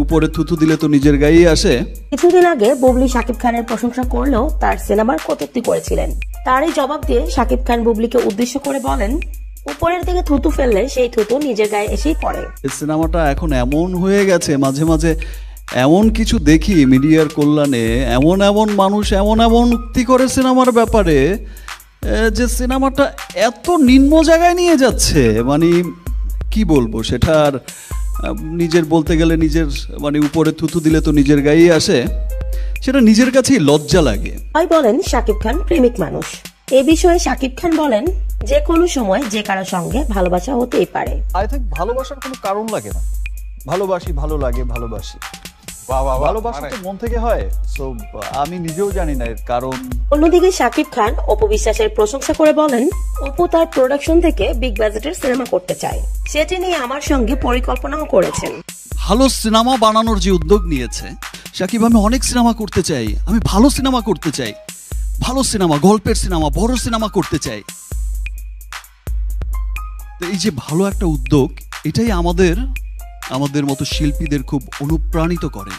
উপরে থুতু দিলে তো নিজের গায়েই আসে। কিছুদিন আগে বুবলি শাকিব খানের প্রশংসা করলেও তার সিনেমার কটূক্তি করেছিলেন। তার এই জবাব দিয়ে শাকিব খান বুবলিকে উদ্দেশ্য করে বলেন, উপরের দিকে থুতু ফেললে সেই থুতু নিজের গায়ে এসেই পড়ে। এই সিনেমাটা এখন এমন হয়ে গেছে, মাঝে মাঝে এমন কিছু দেখি মিডিয়ার কল্যাণে, এমন এমন মানুষ এমন এমন উক্তি করে সিনেমার ব্যাপারে যে সিনেমাটা এত নিম্ন জায়গায় নিয়ে যাচ্ছে, মানে কি বলবো সেটার নিজের বলতে গেলে নিজের মানে উপরে থুতু দিলে তো নিজের গায়েই আসে, সেটা নিজের কাছেই লজ্জা লাগে। তাই বলেন শাকিব খান প্রেমিক মানুষ। এ বিষয়ে শাকিব খান বলেন, যে কোনো সময় যে কারো সঙ্গে ভালোবাসা হতেই পারে। আই থিংক ভালোবাসার কোনো কারণ লাগে না, ভালোবাসি ভালো লাগে ভালোবাসি, ভালোবাসা তো মন থেকে হয়। সো আমি নিজেও জানি না এর কারণ। অন্যদিকে শাকিব খান অপু বিশ্বাসের প্রশংসা করে বলেন, অপু তার প্রোডাকশন থেকে বিগ বাজেটের সিনেমা করতে চায়, সেটি নিয়ে আমার সঙ্গে পরিকল্পনাও করেছেন। ভালো সিনেমা বানানোর যে উদ্যোগ নিয়েছে শাকিব, আমি অনেক সিনেমা করতে চাই, আমি ভালো সিনেমা করতে চাই, ভালো সিনেমা, গল্পের সিনেমা, বড় সিনেমা করতে চাই। এই যে ভালো একটা উদ্যোগ, এটাই আমাদের মতো শিল্পীদের খুব অনুপ্রাণিত করে।